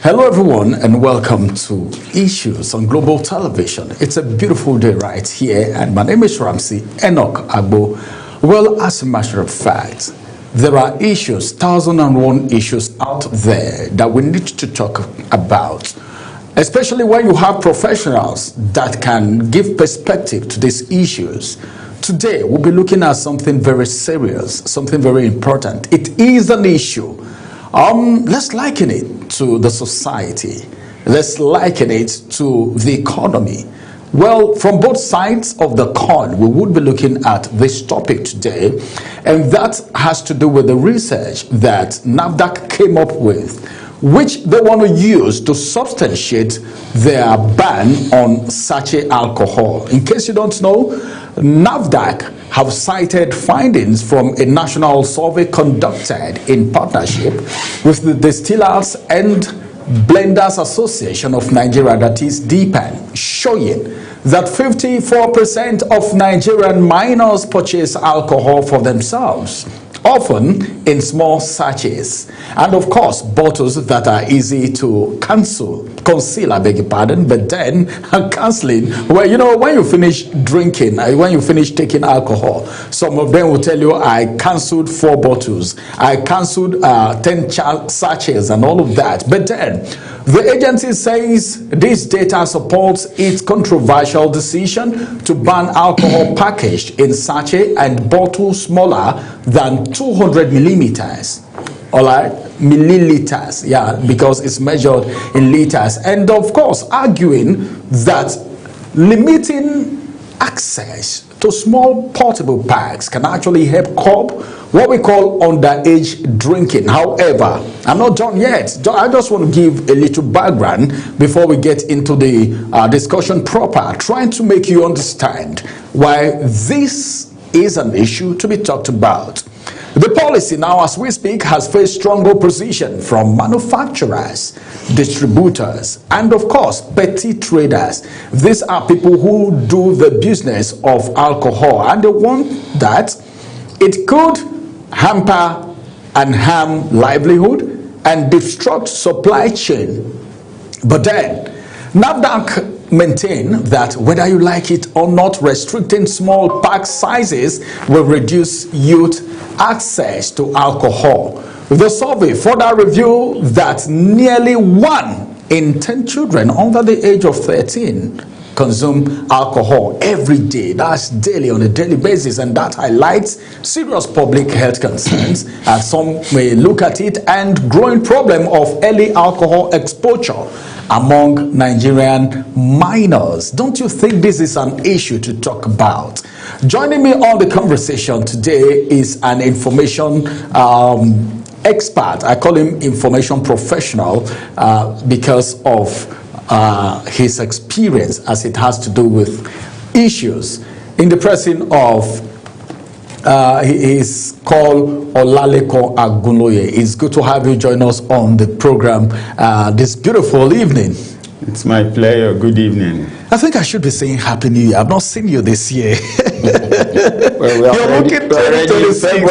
Hello everyone and welcome to Issues on Global Television. It's a beautiful day right here and my name is Ramsey Enoch Agbo. Well, as a matter of fact, there are issues, 1001 issues out there that we need to talk about, especially when you have professionals that can give perspective to these issues. Today, we'll be looking at something very serious, something very important. It is an issue. Let's liken it to the society. Let's liken it to the economy. Well, from both sides of the coin, we would be looking at this topic today, and that has to do with the research that NAFDAC came up with, which they want to use to substantiate their ban on sachet alcohol. In case you don't know, NAFDAC have cited findings from a national survey conducted in partnership with the Distillers and Blenders Association of Nigeria, that is DPAN, showing that 54% of Nigerian minors purchase alcohol for themselves, often in small sachets, and of course bottles that are easy to conceal, I beg your pardon, but then canceling, well, you know, when you finish drinking, when you finish taking alcohol, some of them will tell you, I cancelled 4 bottles, I cancelled 10 sachets and all of that. But then the agency says this data supports its controversial decision to ban alcohol packaged in sachet and bottles smaller than 200 millimeters. All right, milliliters, yeah, because it's measured in liters. And of course, arguing that limiting access to small portable packs can actually help curb what we call underage drinking. However, I'm not done yet. I just want to give a little background before we get into the discussion proper, trying to make you understand why this is an issue to be talked about. The policy now, as we speak, has faced strong opposition from manufacturers, distributors, and of course, petty traders. These are people who do the business of alcohol, and they want that it could hamper and harm livelihood and disrupt supply chain. But then, NAFDAC maintain that whether you like it or not, restricting small pack sizes will reduce youth access to alcohol. The survey further revealed that nearly 1 in 10 children under the age of 13 consume alcohol every day. That's daily, on a daily basis, and that highlights serious public health concerns, as some may look at it, and growing problem of early alcohol exposure among Nigerian minors. Don't you think this is an issue to talk about? Joining me on the conversation today is an information expert. I call him information professional because of his experience as it has to do with issues. In the person of he is called Olaleko Agunloye. It's good to have you join us on the program this beautiful evening. It's my pleasure. Good evening. I think I should be saying Happy New Year. I've not seen you this year. Well, You're looking 2026.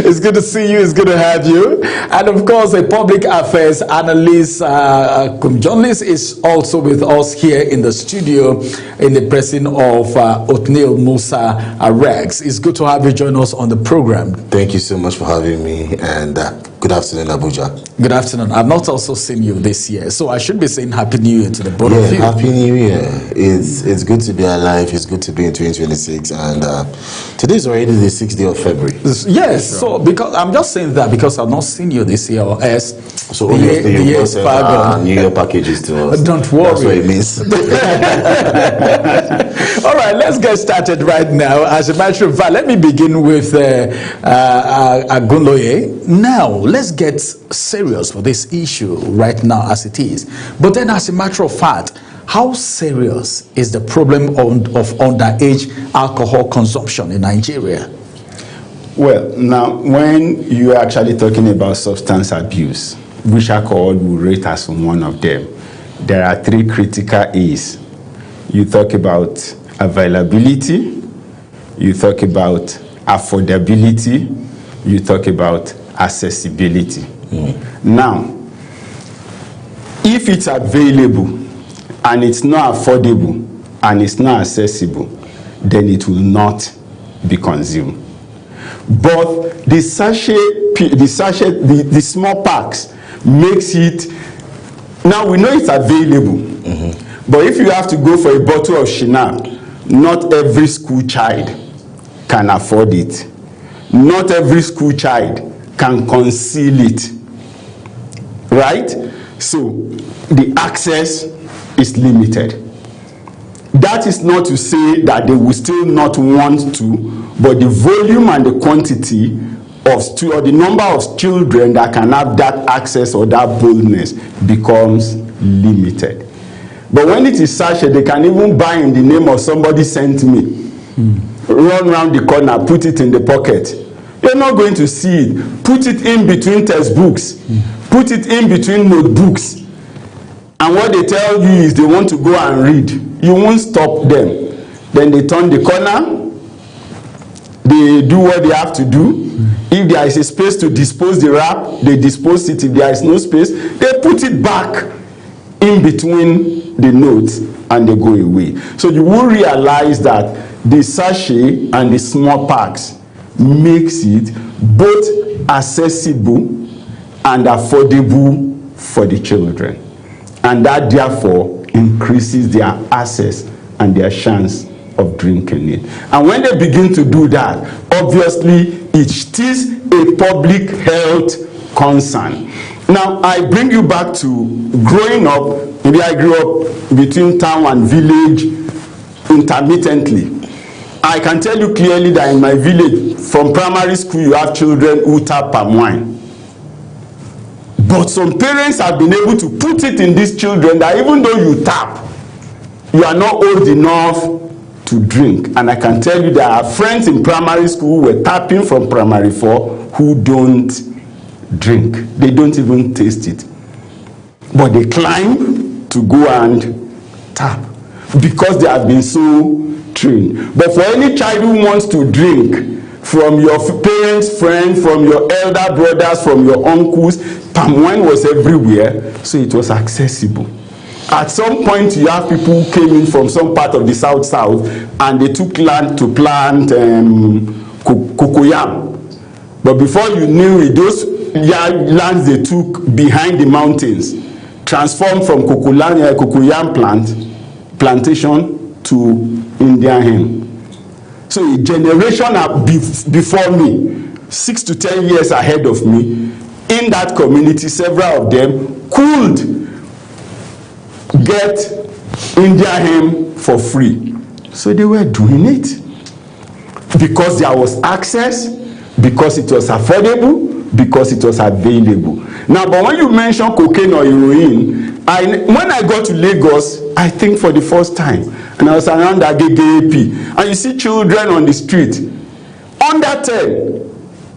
It's good to see you. It's good to have you. And of course, a public affairs analyst, journalist, is also with us here in the studio in the person of Othniel Musa Rex. It's good to have you join us on the program. Thank you so much for having me, and good afternoon, Abuja. Good afternoon. I've not also seen you this year, so I should be saying Happy New Year to the both of you. Happy New Year. It's good to be alive. It's good to be in 2026, and today is already the 6th day of February. Yes, so because I'm just saying that because I've not seen you this year, or else so the year New Year packages to us. Don't worry. That's what it means. All right, let's get started right now. As a matter of fact, let me begin with Agunloye. Now, let's get serious for this issue right now as it is. But then, as a matter of fact, how serious is the problem of underage alcohol consumption in Nigeria? Well, now, when you are actually talking about substance abuse, which alcohol will rate as one of them, there are 3 critical A's. You talk about availability, you talk about affordability, you talk about accessibility. Now, if it's available and it's not affordable and it's not accessible, then it will not be consumed. But the small packs makes it. Now we know it's available, but if you have to go for a bottle of Shinap, not every school child can afford it. Not every school child can conceal it, right? So the access is limited. That is not to say that they will still not want to, but the volume and the quantity of or the number of children that can have that access or that boldness becomes limited. But when it is sachet, they can even buy in the name of somebody sent me. Run around the corner, put it in the pocket. You're not going to see it. Put it in between textbooks. Put it in between notebooks. And what they tell you is they want to go and read. You won't stop them. Then they turn the corner. They do what they have to do. If there is a space to dispose the wrap, they dispose it. If there is no space, they put it back in between the notes and they go away. So you will realize that the sachet and the small packs makes it both accessible and affordable for the children. And that therefore increases their access and their chance of drinking it. And when they begin to do that, obviously it is a public health concern. Now, I bring you back to growing up. Maybe I grew up between town and village intermittently. I can tell you clearly that in my village, from primary school, you have children who tap palm wine. But some parents have been able to put it in these children that even though you tap, you are not old enough to drink. And I can tell you there are friends in primary school who were tapping from primary 4 who don't drink. They don't even taste it. But they climb to go and tap because they have been so trained. But for any child who wants to drink, from your parents' friends, from your elder brothers, from your uncles, palm wine was everywhere, so it was accessible. At some point, you have people who came in from some part of the south and they took land to plant cocoyam. But before you knew it, those lands they took behind the mountains transformed from cocoyam plantation to Indian hemp. So a generation before me, 6 to 10 years ahead of me, in that community, several of them could get Indian hemp for free. So they were doing it because there was access, because it was affordable, because it was available. Now, but when you mention cocaine or heroin, when I got to Lagos, I think for the first time, and I was around Agege, and you see children on the street, under 10,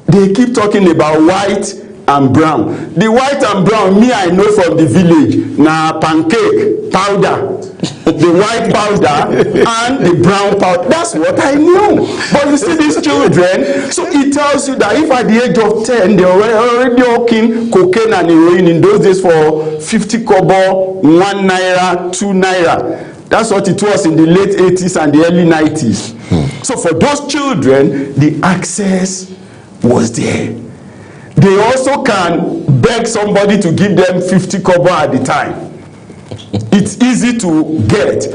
they keep talking about white and brown. The white and brown, me I know from the village, na pancake powder. The white powder and the brown powder. That's what I know. But you see these children, so it tells you that if at the age of 10, they were already hawking cocaine and heroin in those days for 50 kobo, 1 naira, 2 naira. That's what it was in the late 80s and the early 90s. So for those children, the access was there. They also can beg somebody to give them 50 kobo at the time. It's easy to get.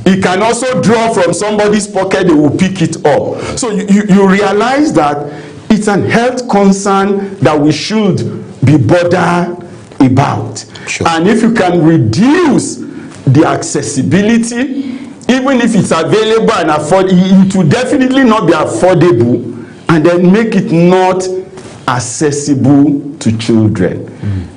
It can also draw from somebody's pocket, they will pick it up. So you realize that it's an health concern that we should be bothered about. Sure. And if you can reduce the accessibility, even if it's available and it will definitely not be affordable, and then make it not accessible to children,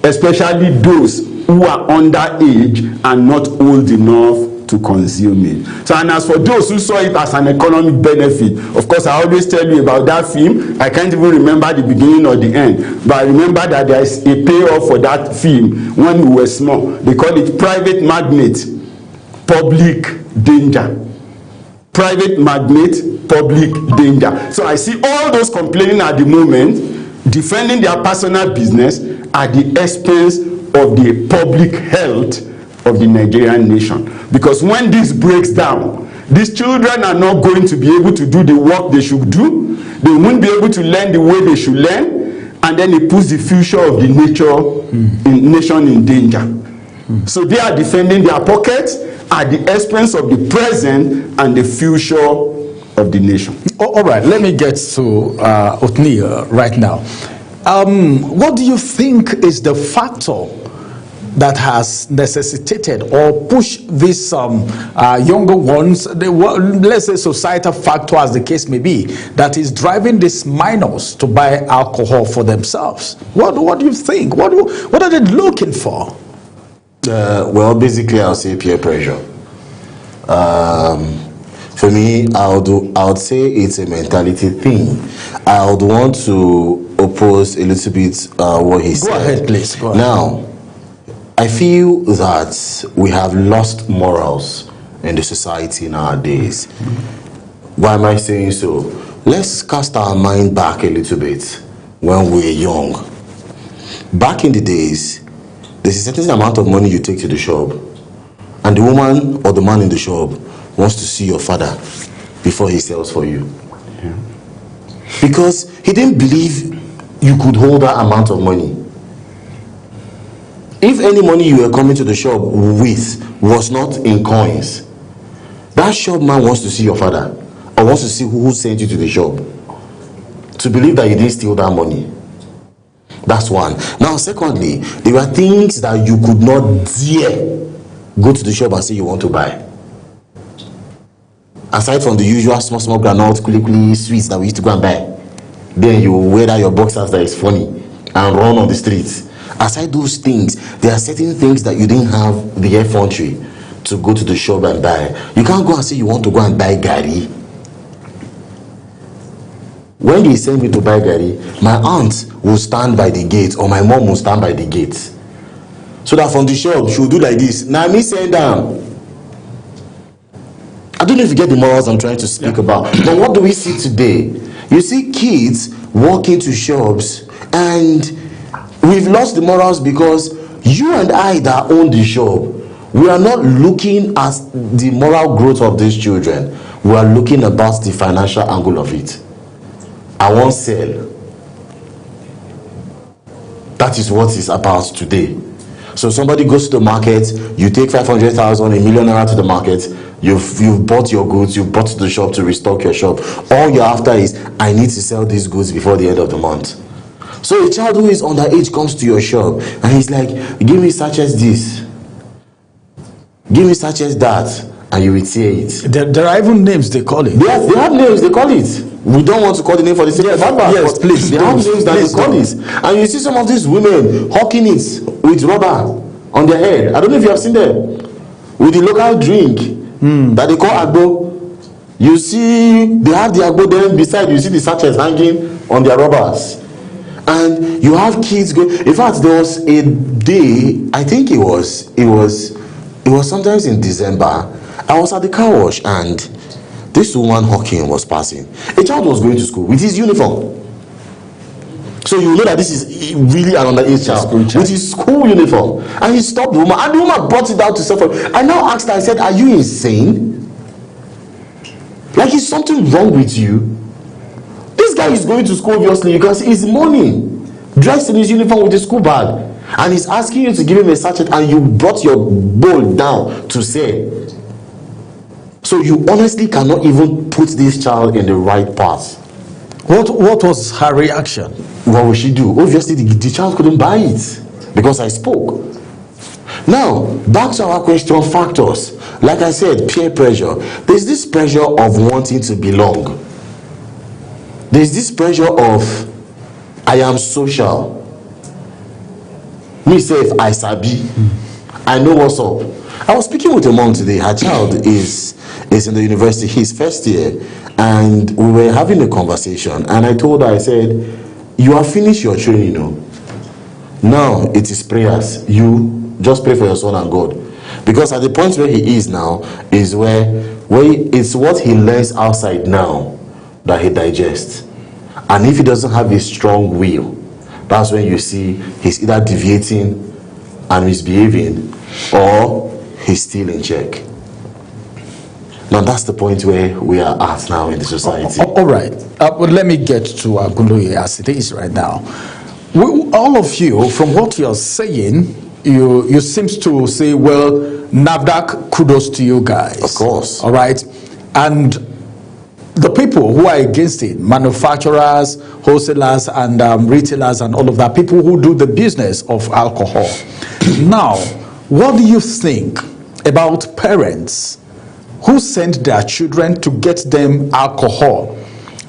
especially those who are underage and not old enough to consume it. So, and as for those who saw it as an economic benefit, of course, I always tell you about that film. I can't even remember the beginning or the end, but I remember that there is a payoff for that film when we were small. They call it Private Magnet, Public Danger. Private Magnet, Public Danger. So I see all those complaining at the moment. defending their personal business at the expense of the public health of the Nigerian nation. Because when this breaks down, these children are not going to be able to do the work they should do. They won't be able to learn the way they should learn, and then it puts the future of the nation in danger. So they are defending their pockets at the expense of the present and the future of the nation. All right, let me get to Othniel right now. What do you think is the factor that has necessitated or pushed these younger ones, let's say societal factor as the case may be, that is driving these minors to buy alcohol for themselves? What do you think? What are they looking for? Well, basically, I'll say peer pressure. For me, I would say it's a mentality thing. I would want to oppose a little bit what he said. Go ahead, please. Go ahead. Now, I feel that we have lost morals in the society nowadays. Why am I saying so? Let's cast our mind back a little bit when we were young. Back in the days, there's a certain amount of money you take to the shop, and the woman or the man in the shop wants to see your father before he sells for you. Yeah. Because he didn't believe you could hold that amount of money. If any money you were coming to the shop with was not in coins, that shop man wants to see your father, or wants to see who sent you to the shop, to believe that you didn't steal that money. That's one. Now, secondly, there were things that you could not dare go to the shop and say you want to buy. Aside from the usual small granite, kuli sweets that we used to go and buy, then you wear out your boxers that is funny and run on the streets. Aside those things, there are certain things that you didn't have the effrontery to go to the shop and buy. You can't go and say you want to go and buy gari. When they send me to buy gari, my aunt will stand by the gate, or my mom will stand by the gate, so that from the shop she will do like this. Now me send them. I don't know if you get the morals I'm trying to speak about. But what do we see today? You see kids walk into shops, and we've lost the morals because you and I that own the shop, we are not looking at the moral growth of these children. We are looking about the financial angle of it. I won't sell. That is what it's about today. So somebody goes to the market, you take 500,000, $1 million naira to the market, you've bought your goods, you've bought to the shop to restock your shop. All you're after is, I need to sell these goods before the end of the month. So a child who is underage comes to your shop and he's like, give me sachets this, give me sachets that, and you will say it. There are even names they call it. They have names, they call it. We don't want to call the name for the sake of advert. Yes, please. They have names that they call it. And you see some of these women hawking it with rubber on their head. I don't know if you have seen them. With the local drink that they call agbo. You see, they have the agbo, then beside you see the sachets hanging on their rubbers. And you have kids go. In fact, there was a day, I think it was sometimes in December. I was at the car wash and this woman hawking was passing. A child was going to school with his uniform. So you know that this is really an underage child with his school uniform. And he stopped the woman, and the woman brought it out to suffer. I now asked her, I said, are you insane? Like, is something wrong with you? This guy is going to school obviously because he's morning, dressed in his uniform with his school bag, and he's asking you to give him a sachet, and you brought your bowl down to say. So you honestly cannot even put this child in the right path. What was her reaction? What will she do? Obviously the child couldn't buy it because I spoke. Now back to our question, factors. Like I said, peer pressure. There's this pressure of wanting to belong. There's this pressure of I am social. Me say if I sabi, I know what's up. I was speaking with a mom today. Her child is in the university, his first year, and we were having a conversation, and I told her, I said, you have finished your training, you know. Now it is prayers. You just pray for your son and God. Because at the point where he is now is where it's what he learns outside now that he digests. And if he doesn't have a strong will, that's when you see he's either deviating and misbehaving, or he's still in check. Now that's the point where we are at now in the society. All right. But let me get to Agunloye as it is right now. All of you, from what you're saying, you seem to say, well, NAFDAC, kudos to you guys. Of course. All right. And the people who are against it, manufacturers, wholesalers, and retailers, and all of that, people who do the business of alcohol. Now, what do you think about parents who send their children to get them alcohol?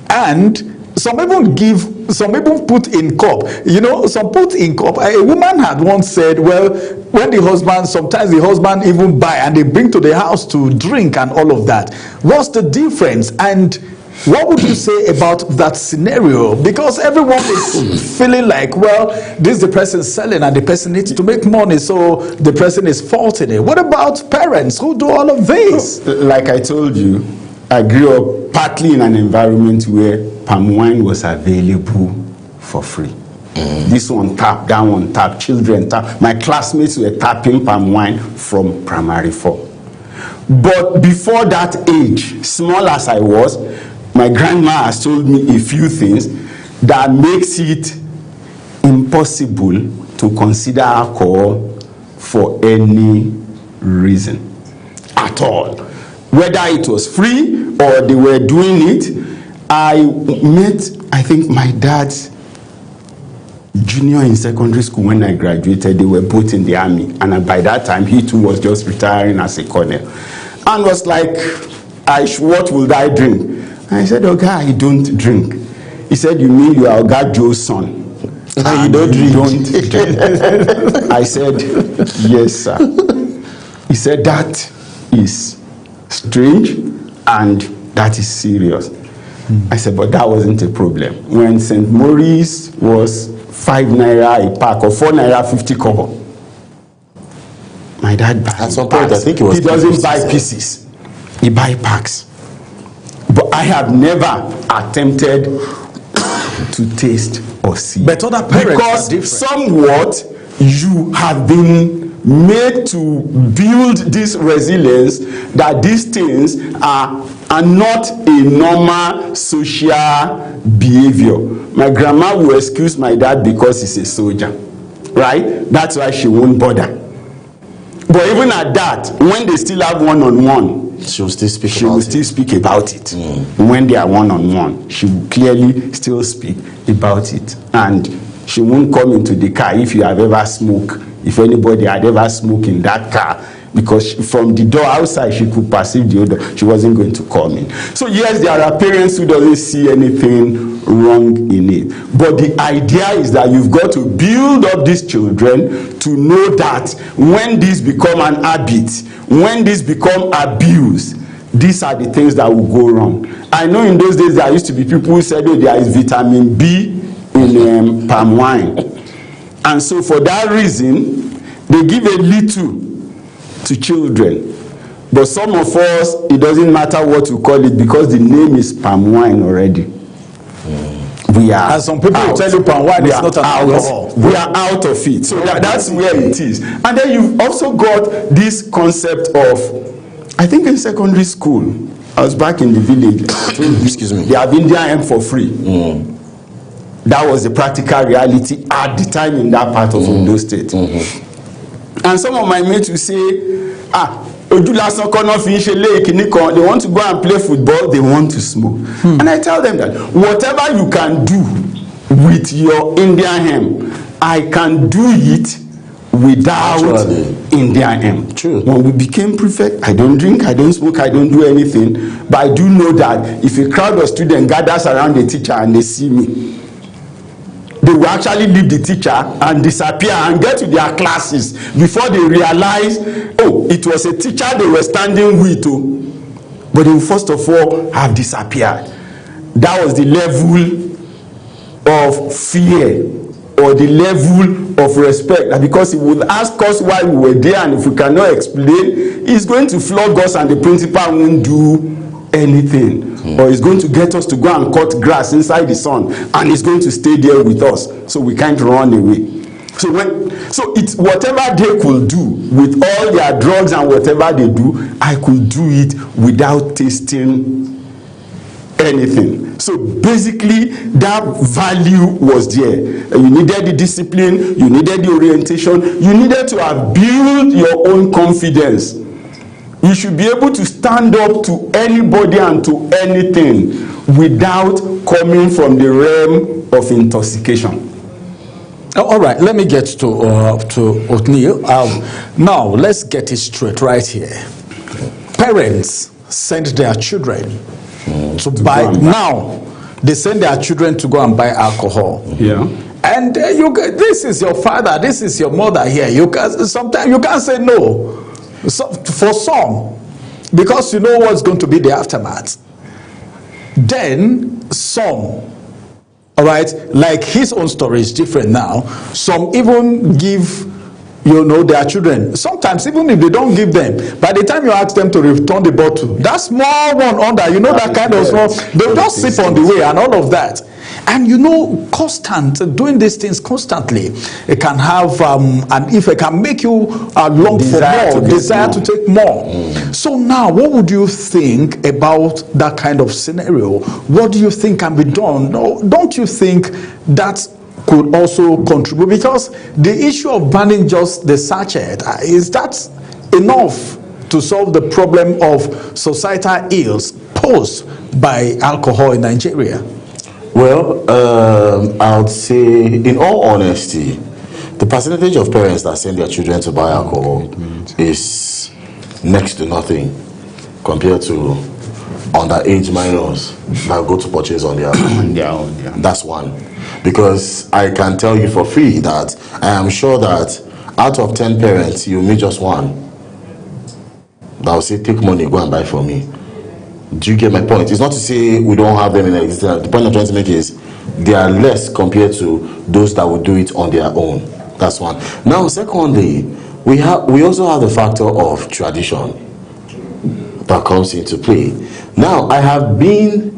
And some even put in cup. You know, some put in cup. A woman had once said, well, when sometimes the husband even buy and they bring to the house to drink and all of that. What's the difference? And what would you say about that scenario? Because everyone is feeling like, well, this is the person selling and the person needs to make money, so the person is faulting it. What about parents who do all of this? Like I told you, I grew up partly in an environment where palm wine was available for free. This one tap, that one tap, children tap. My classmates were tapping palm wine from primary 4. But before that age, small as I was, my grandma has told me a few things that makes it impossible to consider alcohol for any reason at all. Whether it was free or they were doing it. I met, I think, my dad's junior in secondary school when I graduated. They were both in the army, and by that time he too was just retiring as a colonel, and was like, what will I drink? I said, Oga, I don't drink. He said, you mean you are Oga Joe's son? And you don't drink. I said, yes, sir. He said, that is strange and that is serious. I said, but that wasn't a problem. When St. Maurice was 5 naira a pack or 4 naira 50 kobo, my dad buys. At some point, I think it was. He doesn't buy pieces. He buys packs. But I have never attempted to taste or see. But other parents because are different. Somewhat you have been made to build this resilience that these things are not a normal social behavior. My grandma will excuse my dad because he's a soldier, right? That's why she won't bother. But even at that, when they still have one-on-one, she will still speak about it. When they are one-on-one, she will clearly still speak about it. And she won't come into the car if you have ever smoked. If anybody had ever smoked in that car, because from the door outside she could perceive the odor, she wasn't going to come in. So yes, there are parents who doesn't see anything wrong in it. But the idea is that you've got to build up these children to know that when this become an habit, when this become abuse, these are the things that will go wrong. I know in those days there used to be people who said, oh, there is vitamin B in palm wine. And so for that reason, they give a little to children. But some of us, it doesn't matter what you call it because the name is palm wine already. We are and some people will tell you palm wine is not an alcohol. We are out of it. So that's where it is. And then you've also got this concept of, I think in secondary school, I was back in the village. Excuse me. They have Indian hemp for free. That was the practical reality at the time in that part of Ondo State. And some of my mates will say, they want to go and play football, they want to smoke. And I tell them that whatever you can do with your Indian hemp, I can do it without Indian hemp. True. When we became prefect, I don't drink, I don't smoke, I don't do anything. But I do know that if a crowd of students gathers around the teacher and they see me, they will actually leave the teacher and disappear and get to their classes before they realize, oh, it was a teacher they were standing with. But they will first of all have disappeared. That was the level of fear or the level of respect. And because he would ask us why we were there, and if we cannot explain, he's going to flog us and the principal won't do anything, or it's going to get us to go and cut grass inside the sun, and it's going to stay there with us, so we can't run away. So it's whatever they could do with all their drugs and whatever they do, I could do it without tasting anything. So basically that value was there. You needed the discipline, you needed the orientation, you needed to have built your own confidence. You should be able to stand up to anybody and to anything without coming from the realm of intoxication. All right, let me get to Othniel. Now, let's get it straight right here. Parents send their children to buy. Now, they send their children to go and buy alcohol. Yeah. And this is your father, this is your mother here. Sometimes you can't say no. So, for some, because you know what's going to be the aftermath. Then some. All right, like his own story is different now. Some even give, their children. Sometimes even if they don't give them, by the time you ask them to return the bottle, that small one under, that kind of small, they'll just sip on the way and all of that. And doing these things constantly, it can have and if it can make you long for more, desire to take more. So now, what would you think about that kind of scenario? What do you think can be done? No, don't you think that could also contribute? Because the issue of banning just the sachet, is that enough to solve the problem of societal ills posed by alcohol in Nigeria? Well, I would say, in all honesty, the percentage of parents that send their children to buy alcohol is next to nothing compared to underage minors that go to purchase on their own. Yeah. That's one. Because I can tell you for free that I am sure that out of 10 parents, you meet just one that will say, take money, go and buy for me. Do you get my point? It's not to say we don't have them in existence. The point I'm trying to make is they are less compared to those that would do it on their own. That's one. Now, secondly, we also have the factor of tradition that comes into play. Now, I have been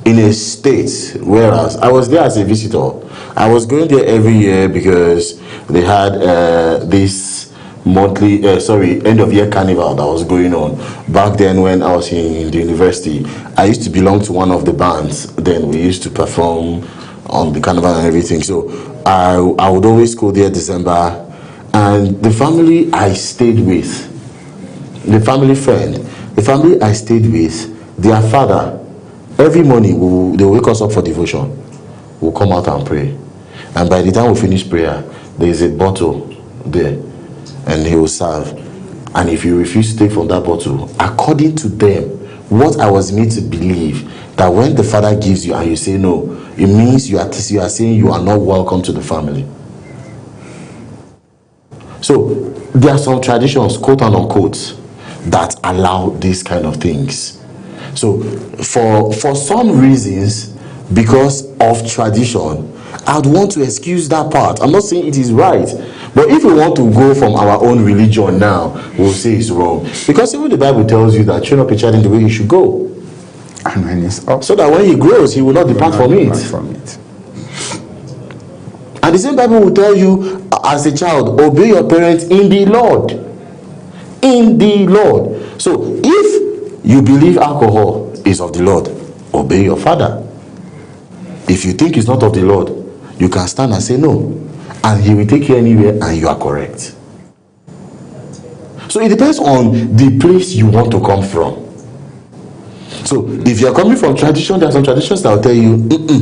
in a state, whereas I was there as a visitor. I was going there every year because they had this end of year carnival that was going on. Back then when I was in the university, I used to belong to one of the bands. Then we used to perform on the carnival and everything. So I would always go there December. And the family I stayed with, the family I stayed with, their father, every morning they wake us up for devotion. We'll come out and pray. And by the time we finish prayer, there is a bottle there. And he will serve. And if you refuse to take from that bottle, according to them, what I was made to believe, that when the father gives you and you say no, it means you are saying you are not welcome to the family. So there are some traditions, quote and unquote, that allow these kind of things. So for some reasons, because of tradition, I'd want to excuse that part. I'm not saying it is right. But if we want to go from our own religion now, we'll say it's wrong. Because even the Bible tells you that train up a child in the way he should go. And when he's up, so that when he grows, he will not depart from it. And the same Bible will tell you, as a child, obey your parents in the Lord. In the Lord. So if you believe alcohol is of the Lord, obey your father. If you think it's not of the Lord, you can stand and say no. And he will take you anywhere and you are correct. So it depends on the place you want to come from. So if you are coming from tradition, there are some traditions that will tell you,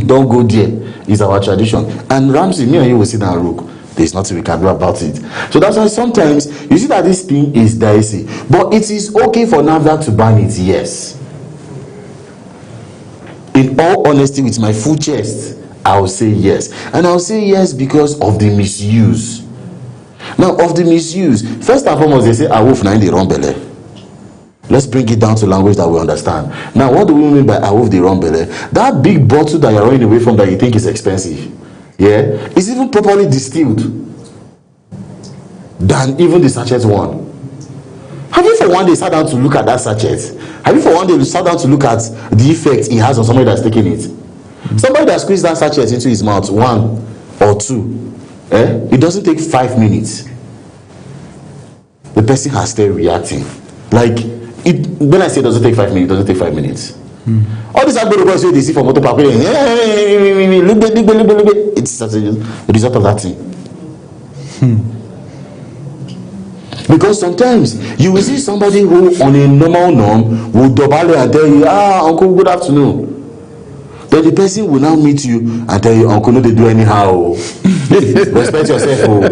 don't go there. It's our tradition. And Ramsey, me and you will sit down and look. There's nothing we can do about it. So that's why sometimes you see that this thing is dicey. But it is okay for NAFDAC to ban it, yes. In all honesty, with my full chest, I will say yes. And I'll say yes because of the misuse. Now, of the misuse, first and foremost, they say, awoof na in the wrong belly. Let's bring it down to language that we understand. Now, what do we mean by awoof the wrong belly? That big bottle that you're running away from that you think is expensive, yeah, is even properly distilled than even the sachet one. Have you for one day sat down to look at that sachet? Have you for one day sat down to look at the effect it has on somebody that's taking it? Somebody that squeezed that sachet into his mouth, 1 or 2, it doesn't take 5 minutes. The person has started reacting. Like, when I say it doesn't take 5 minutes, it doesn't take 5 minutes. All these Agbo boys they see for motor park, it's a result of that thing. Because sometimes you will see somebody who on a normal norm will dobale and tell you, uncle, good afternoon. Then the person will now meet you and tell you, uncle, no, they do anyhow. Respect yourself.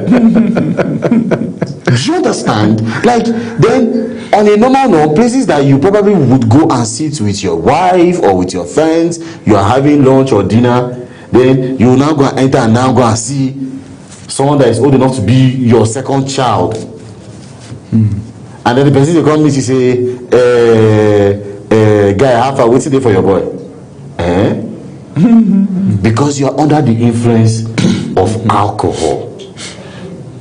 Do you understand? Like, then on a normal norm, places that you probably would go and sit with your wife or with your friends, you are having lunch or dinner, then you will now go and enter and now go and see someone that is old enough to be your second child. And then the person will come meet you say, guy, how far waiting there for your boy? Because you are under the influence of alcohol.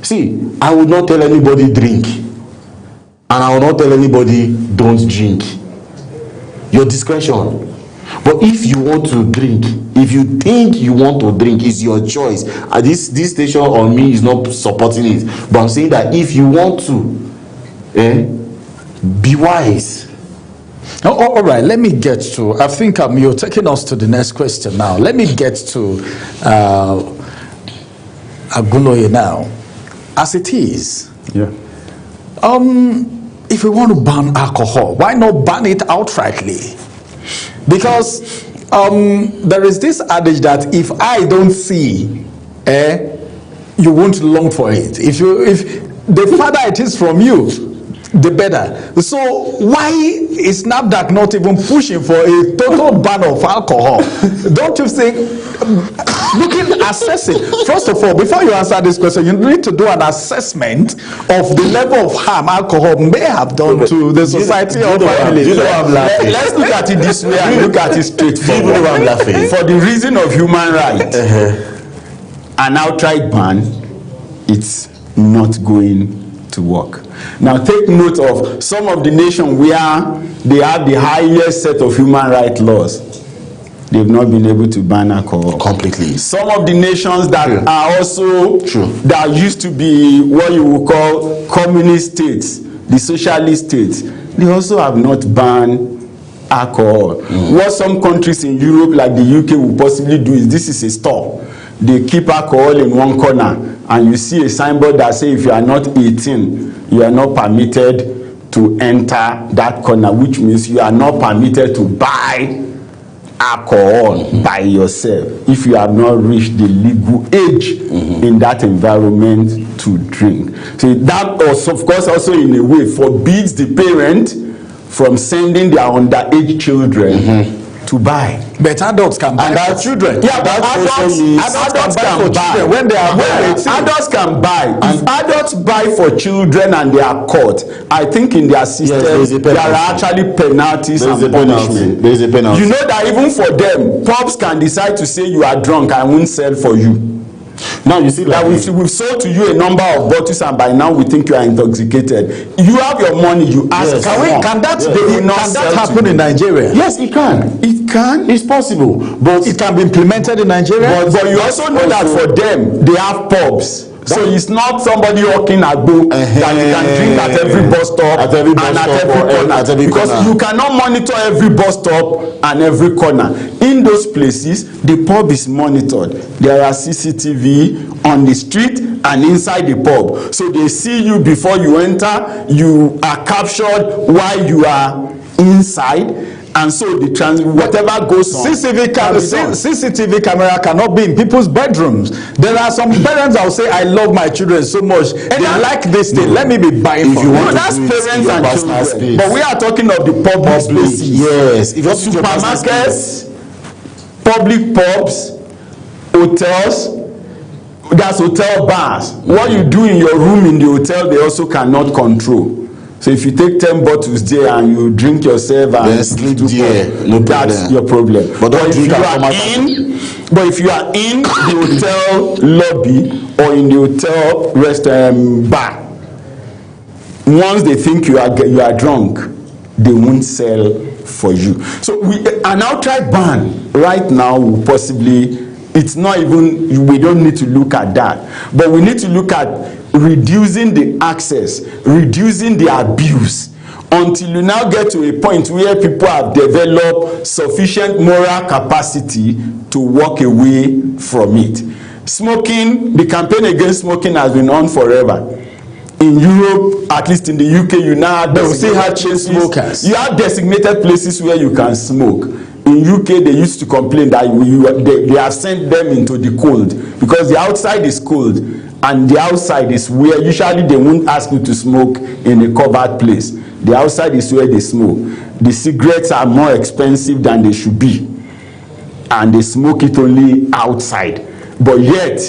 See, I would not tell anybody drink, and I will not tell anybody don't drink. Your discretion. But if you want to drink, if you think you want to drink, it's your choice. This station on me is not supporting it, but I'm saying that if you want to, be wise. All right, let me get to, I think you're taking us to the next question now. Let me get to Agunoye now. As it is, if we want to ban alcohol, why not ban it outrightly? Because there is this adage that if I don't see, you won't long for it. If the farther it is from you, the better. So why is NAFDAC not even pushing for a total ban of alcohol? Don't you think, assessing, first of all, before you answer this question, you need to do an assessment of the level of harm alcohol may have done to the society or family. Let's look at it this way and look at it straightforward. For the reason of human rights, an outright ban, it's not going to work. Now take note of some of the nations where they have the highest set of human rights laws. They've not been able to ban alcohol Completely. Some of the nations that are also that used to be what you would call communist states, the socialist states, they also have not banned alcohol. What some countries in Europe like the UK will possibly do is, this is a store, they keep alcohol in one corner and you see a signboard that says if you are not 18 you are not permitted to enter that corner, which means you are not permitted to buy alcohol by yourself if you have not reached the legal age in that environment to drink. So that also, of course, also in a way forbids the parent from sending their underage children to buy. But adults can buy for children. Yeah, but adults can buy when they are adults can buy. If adults buy for children and they are caught, I think in their system there are actually penalties and punishment. There is a penalty. You know that even for them, pubs can decide to say you are drunk, I won't sell for you. Now you see that we've sold to you a number of bottles and by now we think you are intoxicated. You have your money, you ask. Yes. Can that happen in Nigeria? Yes, it can. It can. It's possible, but It can be implemented in Nigeria. But you also know that for them, they have pubs. So it's not somebody walking Agbo that you can drink at every bus stop At every bus and stop at every or corner. at every Because corner. you cannot monitor every bus stop and every corner. In those places, the pub is monitored. There are CCTV on the street and inside the pub. So they see you before you enter. You are captured while you are inside. And so whatever goes on. CCTV camera cannot be in people's bedrooms. There are some parents that will say, I love my children so much. They like this thing. Let me be buying for them. That's parents and children. space. But we are talking of the public spaces. Yes, if you want to Supermarkets, public pubs, hotels. There's hotel bars. What you do in your room in the hotel, they also cannot control. So if you take 10 bottles there and you drink yourself and then sleep there, no problem. That's your problem. But don't drink But if you are in the hotel lobby or in the hotel bar, once they think you are drunk, they won't sell for you. So an outright ban right now will possibly, it's not even, we don't need to look at that, but we need to look at reducing the access, reducing the abuse, until you now get to a point where people have developed sufficient moral capacity to walk away from it. Smoking, the campaign against smoking has been on forever. In Europe, at least in the UK, you now have chain smokers. You have designated places where you can smoke. In UK, they used to complain that they have sent them into the cold because the outside is cold and the outside is where usually they won't ask you to smoke in a covered place. The outside is where they smoke. The cigarettes are more expensive than they should be, and they smoke it only outside. But yet,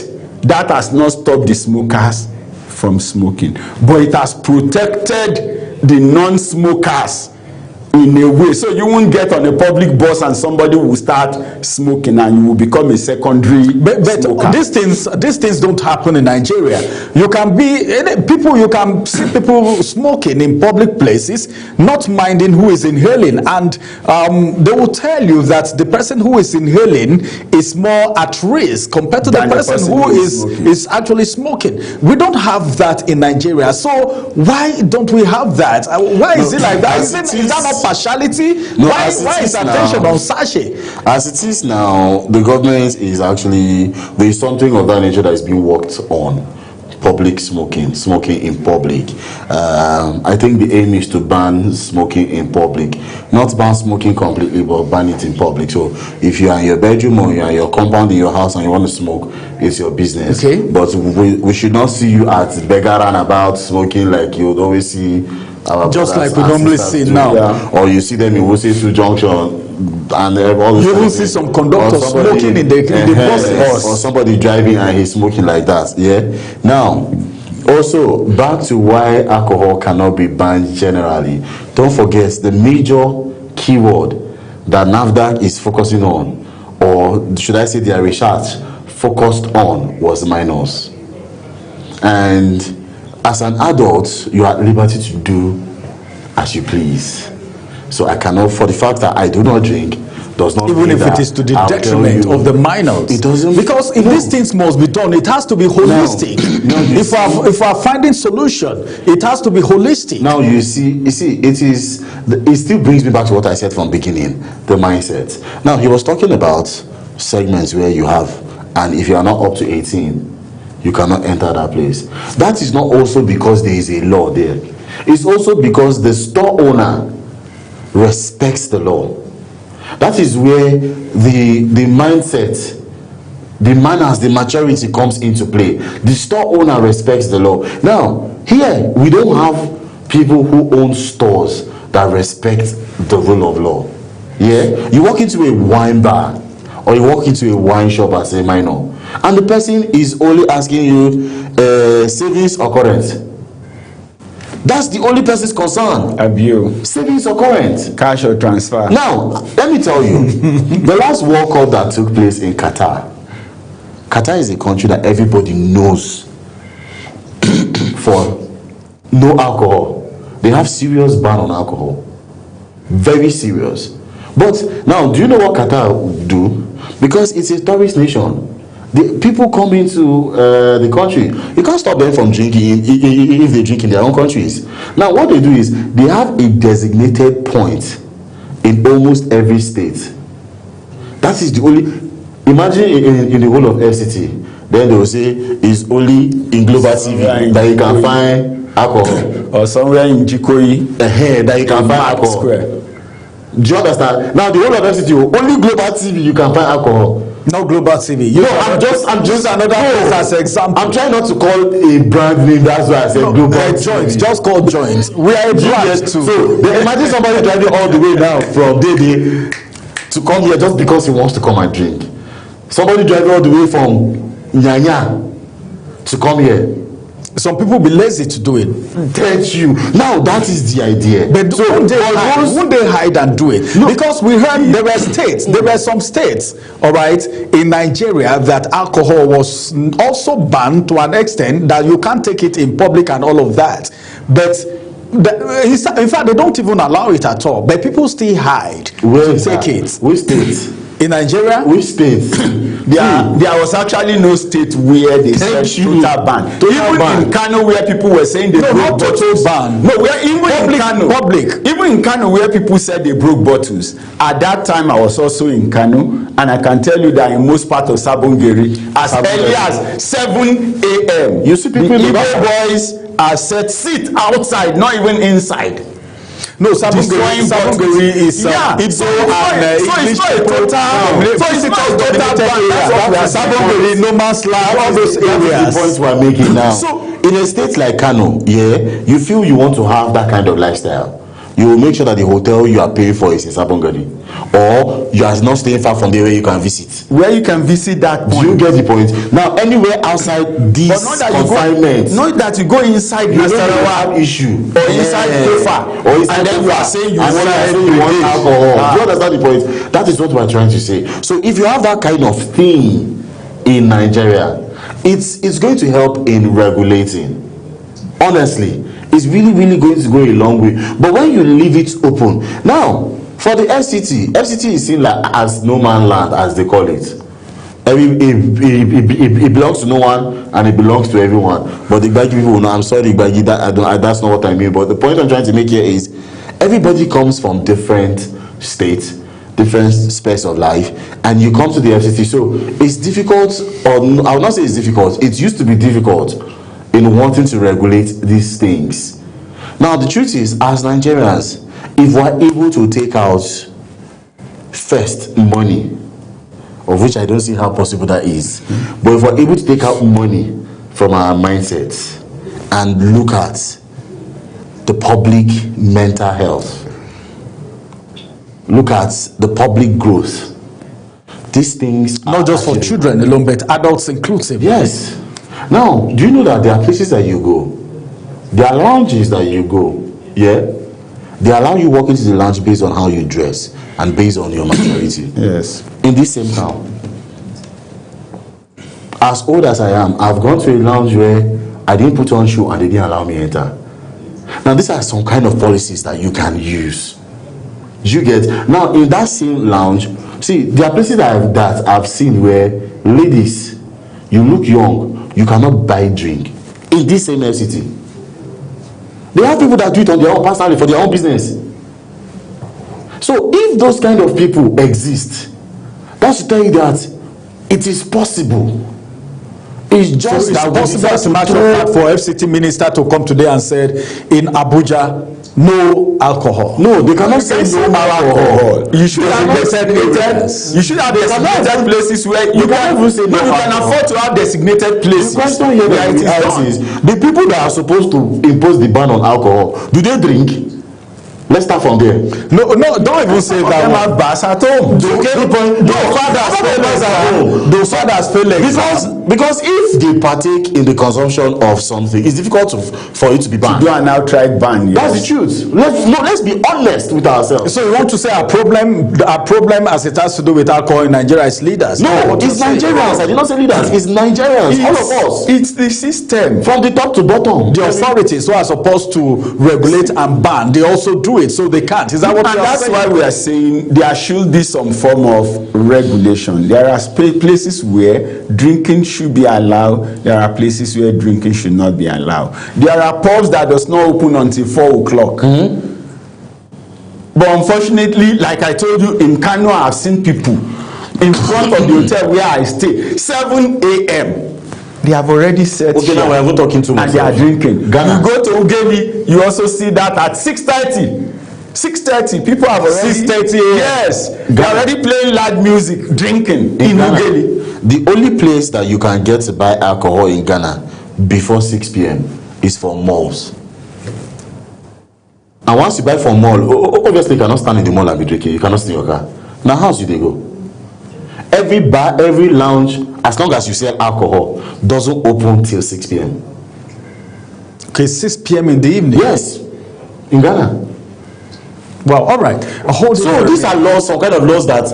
that has not stopped the smokers from smoking, but it has protected the non-smokers in a way, so you won't get on a public bus and somebody will start smoking and you will become a secondary smoker. These things don't happen in Nigeria. You can see people smoking in public places, not minding who is inhaling, and they will tell you that the person who is inhaling is more at risk compared to the person who is actually smoking. We don't have that in Nigeria, so why don't we have that? Why is it like that? Is that not partiality? No, why is attention on sachet? As it is now, the government is actually, there is something of that nature that is being worked on. Public smoking in public. I think the aim is to ban smoking in public, not ban smoking completely, but ban it in public. So if you are in your bedroom or you are in your compound in your house and you want to smoke, it's your business. Okay. But we should not see you at beggar and about smoking like you would always see. Just like we normally see now. Yeah. Or you see them in Wuse 2 Junction and all you will see some conductor smoking in the bus, or somebody driving and he's smoking like that. Yeah. Now, also back to why alcohol cannot be banned generally. Don't forget the major keyword that NAFDAC is focusing on, or should I say their research focused on, was minors. And as an adult, you are at liberty to do as you please. So I cannot, for the fact that I do not drink, does not even if it is to the detriment of the minors. It doesn't, because if these things must be done, it has to be holistic. If we are finding solution, it has to be holistic. Now you see, it still brings me back to what I said from beginning, the mindset. Now he was talking about segments where you have, and if you are not up to 18, you cannot enter that place. That is not also because there is a law there. It's also because the store owner respects the law. That is where the mindset, the manners, the maturity comes into play. The store owner respects the law. Now, here, we don't have people who own stores that respect the rule of law. Yeah? You walk into a wine bar or you walk into a wine shop as a minor, and the person is only asking you savings or current. That's the only person's concern. Abuse. Savings or current. Cash or transfer. Now, let me tell you, the last World Cup that took place in Qatar. Qatar is a country that everybody knows for no alcohol. They have serious ban on alcohol. Very serious. But now, do you know what Qatar do? Because it's a tourist nation. The people come into the country. You can't stop them from drinking if they drink in their own countries. Now, what they do is they have a designated point in almost every state. That is the only. Imagine in the whole of FCT, then they will say it's only in Global TV that you can find alcohol, or somewhere in Jikoyi that you can find alcohol. Square. Do you understand? Now, the whole of FCT, only Global TV you can find alcohol. No Global TV. I'm just another place as an example. I'm trying not to call a brand name. That's why I said Global Joints. Just call Joints. We are a brand too. So imagine somebody driving all the way now from Dede to come here just because he wants to come and drink. Somebody driving all the way from Nyanya to come here. Some people be lazy to do it. Thank you. Now that is the idea. But so won't they hide and do it? No. Because we heard there were some states, all right, in Nigeria that alcohol was also banned to an extent that you can't take it in public and all of that. But In fact, they don't even allow it at all. But people still hide Where to is take that? it. Which state? In Nigeria, Which state? There was actually no state where they said Thank you. total ban. Total Even ban. in Kano, where people were saying they No, broke not total bottles. ban. No, where even Public- in Kano, public. Even in Kano, where people said they broke bottles. At that time, I was also in Kano, and I can tell you that in most parts of Sabongeri, as early as 7 a.m., You see people the in the Igbo back. boys are set sit outside, not even inside. no, Destroying Sabongeri is yeah, Igbo so and it's not a people. total. So it's not a total ban. That's what we are saying. Sabongeri, no man's land, all those That's the areas. point we're making now. So- in a state like Kano, yeah, you feel you want to have that kind of lifestyle. You will make sure that the hotel you are paying for is in Sabongari, or you are not staying far from there where you can visit. Where you can visit that Do point. you get the point? Now, anywhere outside But this not that confinement, not that you go inside you know you Nasarawa have issue, or inside Kofa, or inside and then you Kofa, are saying you and then want you are saying you want to alcohol. Ah. Do you understand the point? That is what we are trying to say. So if you have that kind of thing in Nigeria, it's going to help in regulating. Honestly, it's really going to go a long way. But when you leave it open, now for the FCT is seen like as no man land, as they call it. It belongs to no one and it belongs to everyone. But the Igbagi people will know. I'm sorry, Igbagi, that's not what I mean. But the point I'm trying to make here is everybody comes from different states, different space of life, and you come to the FCT. So it's difficult, or I will not say it's difficult. It used to be difficult in wanting to regulate these things. Now the truth is, as Nigerians, if we're able to take out first money, of which I don't see how possible that is, but if we're able to take out money from our mindset and look at the public mental health, look at the public growth, these things Not are just for actually- children alone, but adults inclusive. Yes. Now, do you know that there are places that you go, there are lounges that you go, yeah, they allow you walk into the lounge based on how you dress and based on your maturity. Yes. In this same town, as old as I am, I've gone to a lounge where I didn't put on shoe and they didn't allow me enter. Now these are some kind of policies that you can use. You get now in that same lounge. See, there are places that I've seen where ladies, you look young, you cannot buy drink. In this same FCT, they have people that do it on their own personally for their own business. So if those kind of people exist, that should tell you that it is possible. It's just So it's that possible, we as a matter of fact, for FCT minister to come today and said, in Abuja, no alcohol. No, they cannot say no alcohol. You should have Yes. designated. You should have designated places where you cannot even say no you can alcohol. afford to have designated places. The question here where it is is done. the people that are supposed to impose the ban on alcohol, do they drink? Let's start from there. No, don't even say Some of that them one. have bars at home. Those fathers feel like because if they partake in the consumption of something, it's difficult for it to be banned. Do an outright ban. That's the Yes. truth. Let's be honest with ourselves. So you want to say our problem as it has to do with alcohol in Nigeria is leaders? No, What it's you say? Nigerians. I did not say leaders. It's Nigerians. All of us, It's the system. from the top to bottom. The authorities who are supposed to regulate and ban, they also do it, so they can't. Is that what And you are that's saying? why we are saying there should be some form of regulation. There are places where drinking should be allowed. There are places where drinking should not be allowed. There are pubs that does not open until 4 o'clock. But unfortunately, like I told you, in Kano, I've seen people in front of the hotel where I stay, 7 a.m. They have already set Okay, now we're even talking too much. and they are drinking. Ghana. You go to Ugeli, you also see that at 6:30. 6:30, people have already 6:30 a.m. Yes, they're already playing loud music, drinking in Ghana, Ugeli. the only place that you can get to buy alcohol in Ghana before 6 p.m. is for malls. And once you buy from mall, obviously you cannot stand in the mall and be drinking. You cannot stay in your car. Now, how do they go? Every bar, every lounge, as long as you sell alcohol, doesn't open till 6 p.m. Okay, 6 p.m. in the evening. Yes, in Ghana. Well, all right. So these are laws, some kind of laws that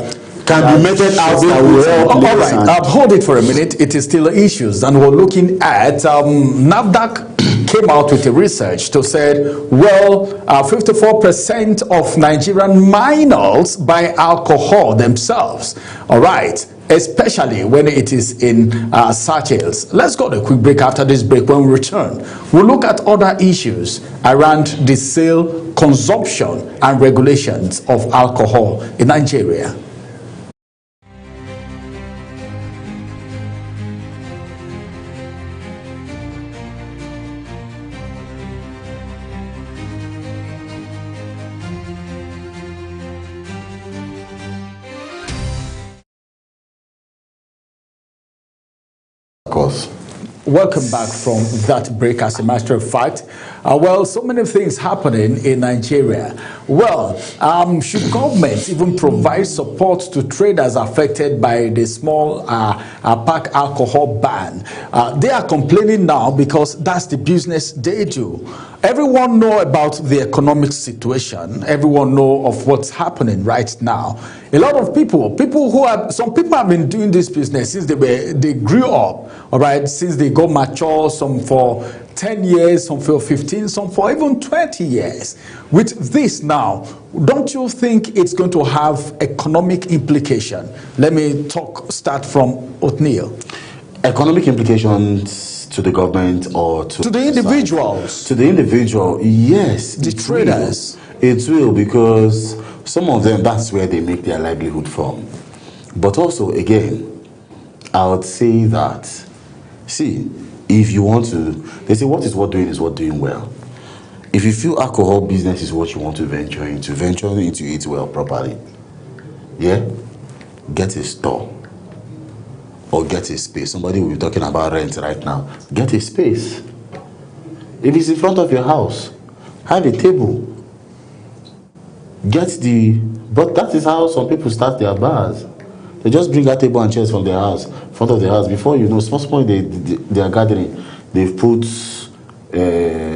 can be meted out that will help. All right, hold it for a minute. It is still issues, and we're looking at NAFDAC came out with a research to say, well, 54% of Nigerian minors buy alcohol themselves. All right, especially when it is in sachets. Let's go to a quick break. After this break, when we return, we'll look at other issues around the sale, consumption, and regulations of alcohol in Nigeria. Course. Welcome back from that break. As a matter of fact, well, so many things happening in Nigeria. Well, should government even provide support to traders affected by the small pack alcohol ban? They are complaining now because that's the business they do. Everyone know about the economic situation. Everyone know of what's happening right now. A lot of some people have been doing this business since they grew up. All right, since they got mature, some for 10 years, some for 15, some for even 20 years. With this now, don't you think it's going to have economic implication? Let me start from Othniel. Economic implications to the government or to the individuals? To the individual, yes. The traders? It will, because some of them, that's where they make their livelihood from. But also, again, I would say that, see, if you want to, they say what is worth doing is worth doing well. If you feel alcohol business is what you want to venture into it well properly. Yeah? Get a store. Or get a space. Somebody will be talking about rent right now. Get a space. If it's in front of your house, have a table. But that is how some people start their bars. They just bring a table and chairs from their house, front of their house. Before you know, small they are gathering. They've put,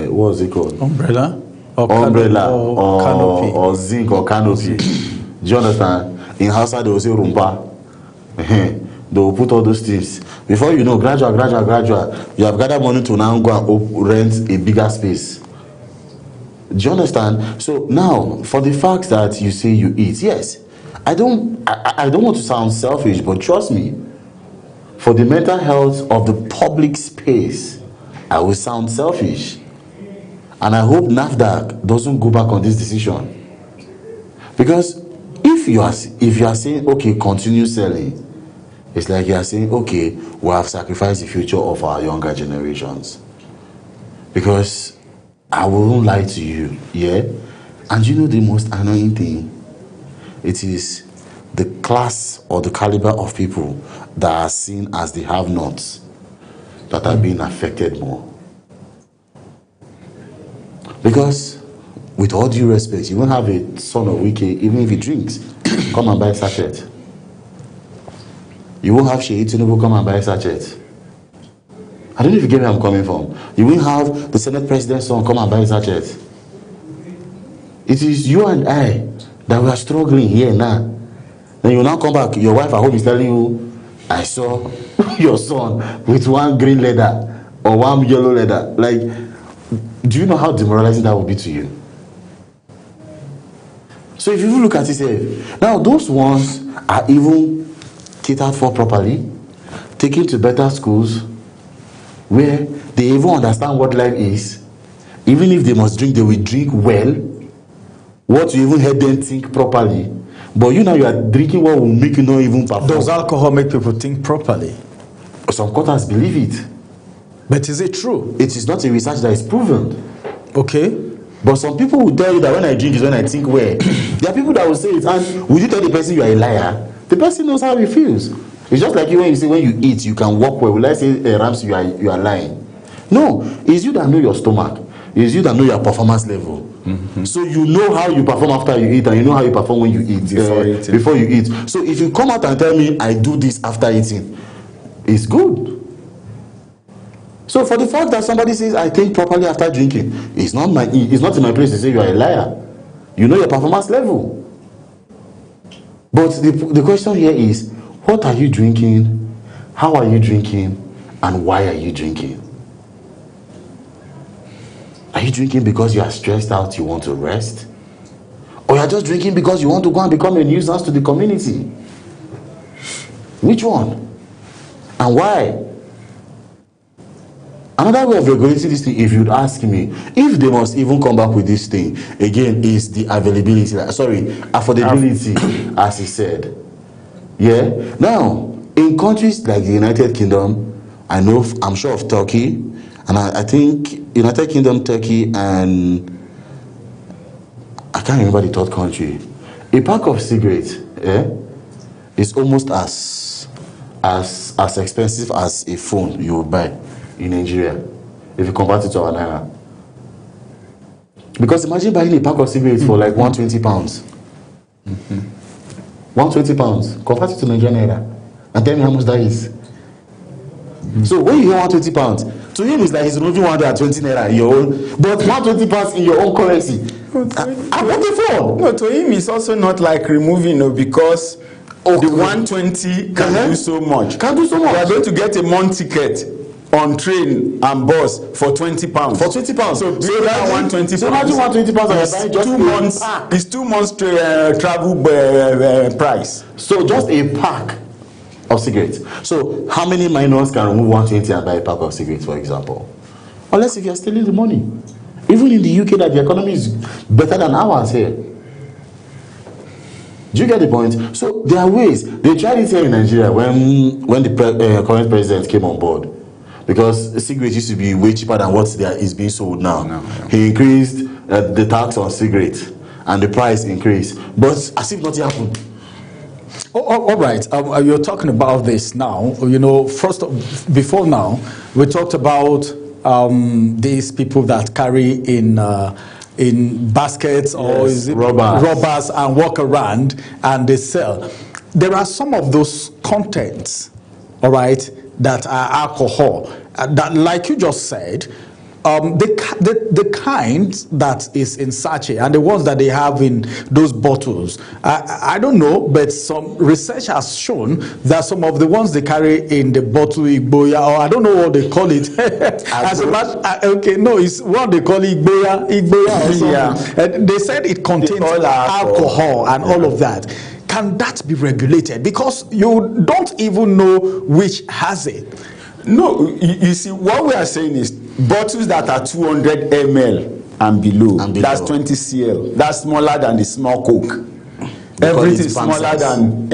what's it called? Umbrella? Or canopy. Or zinc or canopy. Do you understand? In Hausa, they will say rumpa. They will put all those things. Before you know, gradual, you have gathered money to now go and rent a bigger space. Do you understand? So now, for the fact that you say you eat, yes, I don't want to sound selfish, but trust me, for the mental health of the public space, I will sound selfish. And I hope NAFDAC doesn't go back on this decision. Because if you are saying, okay, continue selling, it's like you are saying, okay, we have sacrificed the future of our younger generations. Because I won't lie to you, yeah? And you know the most annoying thing? It is the class or the caliber of people that are seen as the have-nots that are being affected more. Because, with all due respect, you won't have a son of Wike, even if he drinks, come and buy a sachet. You won't have Sheyi Tinubu come and buy a sachet. I don't know if you get where I'm coming from. You won't have the Senate President's son come and buy a sachet. It is you and I that we are struggling here now. Then you now come back, your wife at home is telling you, I saw your son with one green leather or one yellow leather. Like, do you know how demoralizing that would be to you? So if you look at it, now those ones are even catered for properly, taken to better schools, where they even understand what life is. Even if they must drink, they will drink well. What you even help them think properly. But you know you are drinking what will make you not even perform. Does alcohol make people think properly? Some quarters believe it. But is it true? It is not a research that is proven. Okay. But some people will tell you that when I drink is when I think well. There are people that will say it, and would you tell the person you are a liar? The person knows how he feels. It's just like you when you say when you eat, you can walk well. Will I say, Rams, you are lying? No, it's you that know your stomach. It's you that know your performance level. Mm-hmm. So you know how you perform after you eat, and you know how you perform when you eat, before you eat. So if you come out and tell me I do this after eating, it's good. So for the fact that somebody says I think properly after drinking, it's not in my place to say you are a liar. You know your performance level. But the question here is, what are you drinking? How are you drinking? And why are you drinking? Are you drinking because you are stressed out, you want to rest? Or you are just drinking because you want to go and become a nuisance to the community? Which one? And why? Another way of regulating this thing, if you'd ask me, if they must even come back with this thing, again, is the availability, affordability, as he said. Yeah? Now, in countries like the United Kingdom, I'm sure of Turkey, and I think United Kingdom, Turkey, and I can't remember the third country. A pack of cigarettes is almost as expensive as a phone you would buy in Nigeria, if you convert it to our naira. Because imagine buying a pack of cigarettes for like 120 pounds. 120 pounds, convert it to Nigerian naira, and tell me how much that is. So when you hear 120 pounds, to him it's like he's removing 120 naira in your own, but 120 pounds in your own currency. I want the phone. No, to him it's also not like removing, because the 120 can do so much. Can do so much. You are going to get a month ticket on train and bus for 20 pounds. For 20 pounds. So that 120 so imagine 120 pounds and you're buying just 2 months. It's 2 months travel price. So just a pack of cigarettes. So how many minors can remove 120 and buy a pack of cigarettes, for example? Unless if you're stealing the money. Even in the UK, that the economy is better than ours here. Do you get the point? So there are ways. They tried it here in Nigeria when the current president came on board. Because cigarettes used to be way cheaper than what is being sold now. No. He increased the tax on cigarettes and the price increased. But as if nothing happened. All right, you're talking about this now. Before now, we talked about these people that carry in baskets or rubbers and walk around and they sell. There are some of those contents, all right, that are alcohol. That, like you just said, the kind that is in sachet and the ones that they have in those bottles, I don't know, but some research has shown that some of the ones they carry in the bottle, Igboya, or I don't know what they call it. It's what they call Igboya or something. Yeah. They said it contains alcohol and all of that. Can that be regulated? Because you don't even know which has it. No, you see, what we are saying is bottles that are 200 ml and below. That's 20 cl. That's smaller than the small Coke. Everything is smaller than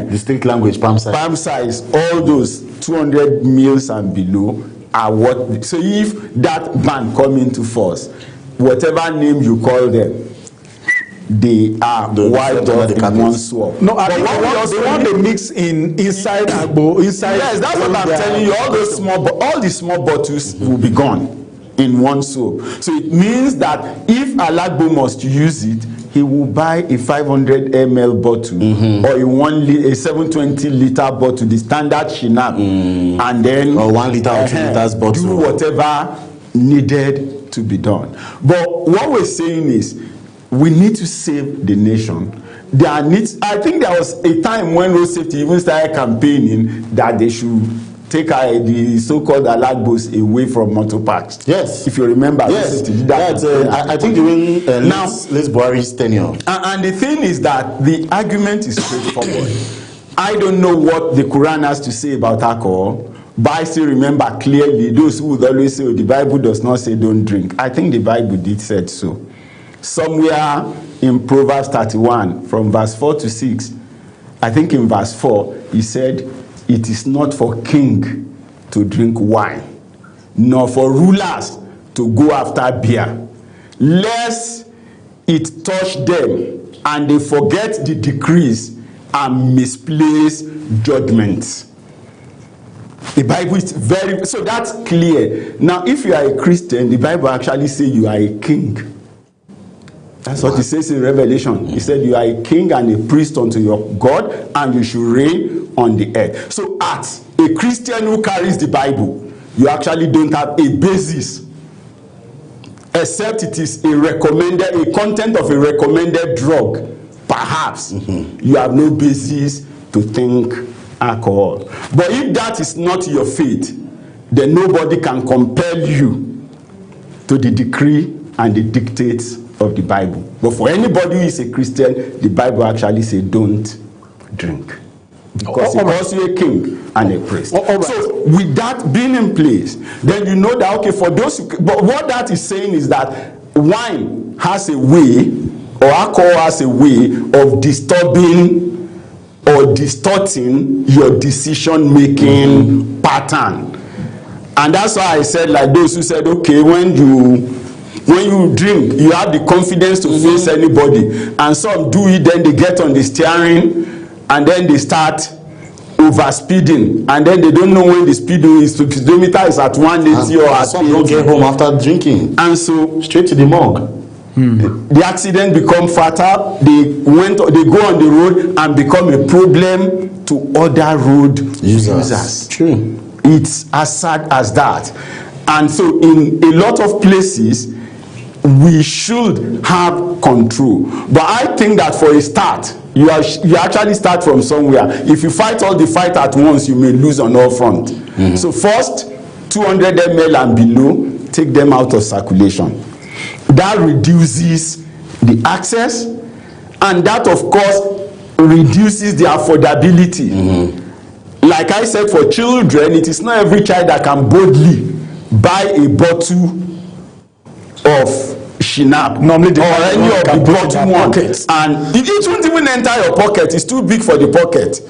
distinct language, palm size. Palm size. All those 200 mils and below are what. So if that ban come into force, whatever name you call them, they are wiped off in one swap. No, I think they want to mix inside Agbo, inside. Yes, that's what I'm telling you. All the small bottles will be gone in one swap. So it means that if Alagbo must use it, he will buy a 500 ml bottle or a 720 liter bottle, the standard Shinap, and then or 1 liter or 2 liters bottle. Do whatever needed to be done. But what we're saying is, we need to save the nation. I think there was a time when road safety even started campaigning that they should take the so-called Alagbos away from motor parks. Yes. If you remember. Yes. I think during Les Buhari's tenure. And the thing is that the argument is straightforward. I don't know what the Quran has to say about alcohol, but I still remember clearly those who would always say, the Bible does not say don't drink. I think the Bible did say so. Somewhere in Proverbs 31 from verse 4 to 6, I think in verse 4 he said, it is not for king to drink wine, nor for rulers to go after beer, lest it touch them and they forget the decrees and misplace judgments. The Bible is so that's clear. Now if you are a Christian, the Bible actually says you are a king. That's what it says in Revelation. He said you are a king and a priest unto your God, and you should reign on the earth. So as a Christian who carries the Bible, you actually don't have a basis, except it is a content of a recommended drug perhaps you have no basis to think alcohol. But if that is not your faith, then nobody can compel you to the decree and the dictates of the Bible. But for anybody who is a Christian, the Bible actually says don't drink. Because it calls you a king and a priest. Right. So with that being in place, then you know that, okay, for those, but what that is saying is that wine has a way, or alcohol has a way of disturbing or distorting your decision-making pattern. And that's why I said, like those who said, okay, when you drink, you have the confidence to face anybody. And some do it, then they get on the steering, and then they start over speeding, and then they don't know when the speedometer is at 180 or at some don't get home after drinking, and so straight to the morgue. The accident become fatal. They go on the road and become a problem to other road users. True. It's as sad as that. And so in a lot of places, we should have control. But I think that for a start, you actually start from somewhere. If you fight all the fight at once, you may lose on all fronts. So first, 200 ml and below, take them out of circulation. That reduces the access, and that, of course, reduces the affordability. Like I said, for children, it is not every child that can boldly buy a bottle of Shinap, Normally, or any of the bottom one, pockets. and it won't even enter your pocket. It's too big for the pocket,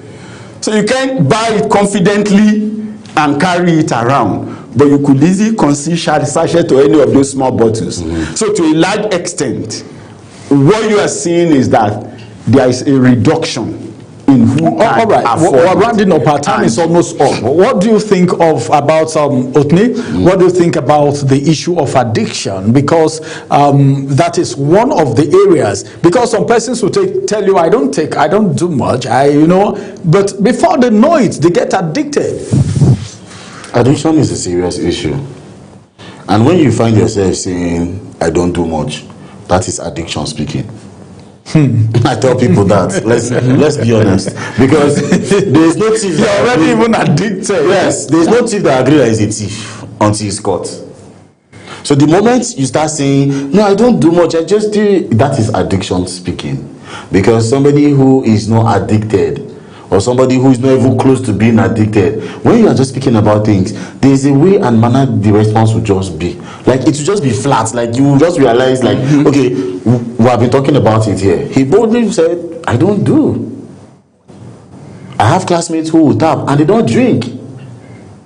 so you can't buy it confidently and carry it around. But you could easily conceal sachet to any of those small bottles. So to a large extent, what you are seeing is that there is a reduction in who can all right. afford We're it. rounding up. Our time is almost up. What do you think about Othni? What do you think about the issue of addiction? Because that is one of the areas. Because some persons will tell you, I don't do much. But before they know it, they get addicted. Addiction is a serious issue, and when you find yourself saying, I don't do much, that is addiction speaking. I tell people that. Let's be honest, because there is no thief that You're already even addicted. Yes, there is no thief that agree that is a thief until he's caught. So the moment you start saying, no, I don't do much, I just do, that is addiction speaking. Because somebody who is not addicted, or somebody who is not even close to being addicted, when you are just speaking about things, there is a way and manner the response will just be. Like, it will just be flat. Like, you will just realize, like, okay, we have been talking about it here. He boldly said, I don't do. I have classmates who will tap and they don't drink.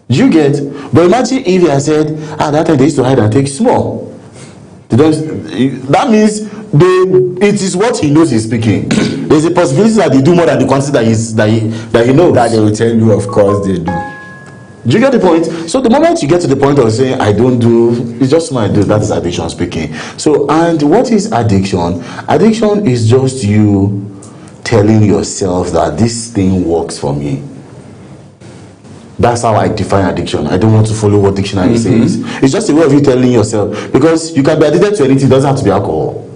You get? But imagine if he had said, that time they used to hide and take small. They don't, that means it is what he knows he's speaking. There's a possibility that they do more than the quantity that he knows. That they will tell you, of course they do. Do you get the point? So the moment you get to the point of saying, I don't do, it's just my do, that is addiction speaking. So, and what is addiction? Addiction is just you telling yourself that this thing works for me. That's how I define addiction. I don't want to follow what dictionary says. It's just a way of you telling yourself, because you can be addicted to anything. It doesn't have to be alcohol.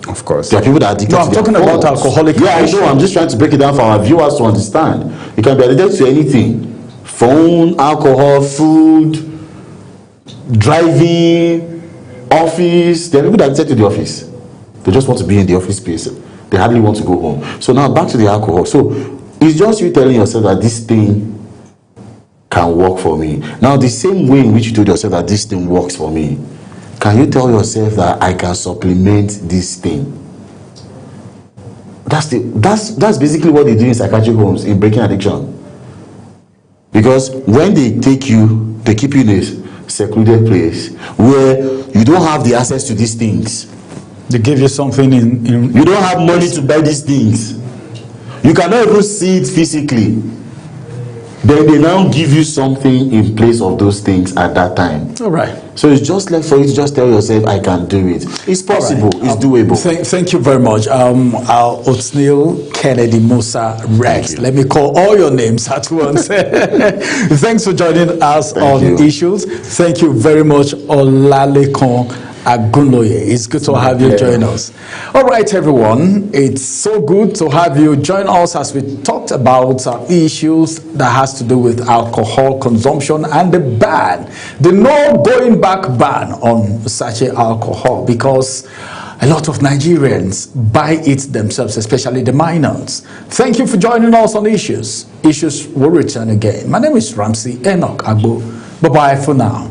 Of course. There are people that are addicted No, to I'm talking about alcoholic. Yeah, I know. I'm just trying to break it down for our viewers to understand. You can be addicted to anything. Phone, alcohol, food, driving, office. There are people that are addicted to the office. They just want to be in the office space. They hardly want to go home. So now back to the alcohol. So it's just you telling yourself that this thing can work for me. Now the same way in which you told yourself that this thing works for me, can you tell yourself that I can supplement this thing? That's basically what they do in psychiatric homes in breaking addiction. Because when they take you, they keep you in a secluded place where you don't have the access to these things. They give you something in You don't have money to buy these things. You cannot even see it physically. Then they now give you something in place of those things at that time. all right. So it's just left for you to just tell yourself, I can do it. It's possible. It's doable. Thank you very much. Othniel Kennedy Musa Rex. you. Let me call all your names at once. Thanks for joining us on you. Issues. Thank you very much, Olalekan Agunloye. It's good to have you join us. All right, everyone. It's so good to have you join us as we talked about issues that has to do with alcohol consumption and the ban, the no going back ban on such alcohol, because a lot of Nigerians buy it themselves, especially the minors. Thank you for joining us on Issues. Issues will return again. My name is Ramsey Enoch Agbo. Bye-bye for now.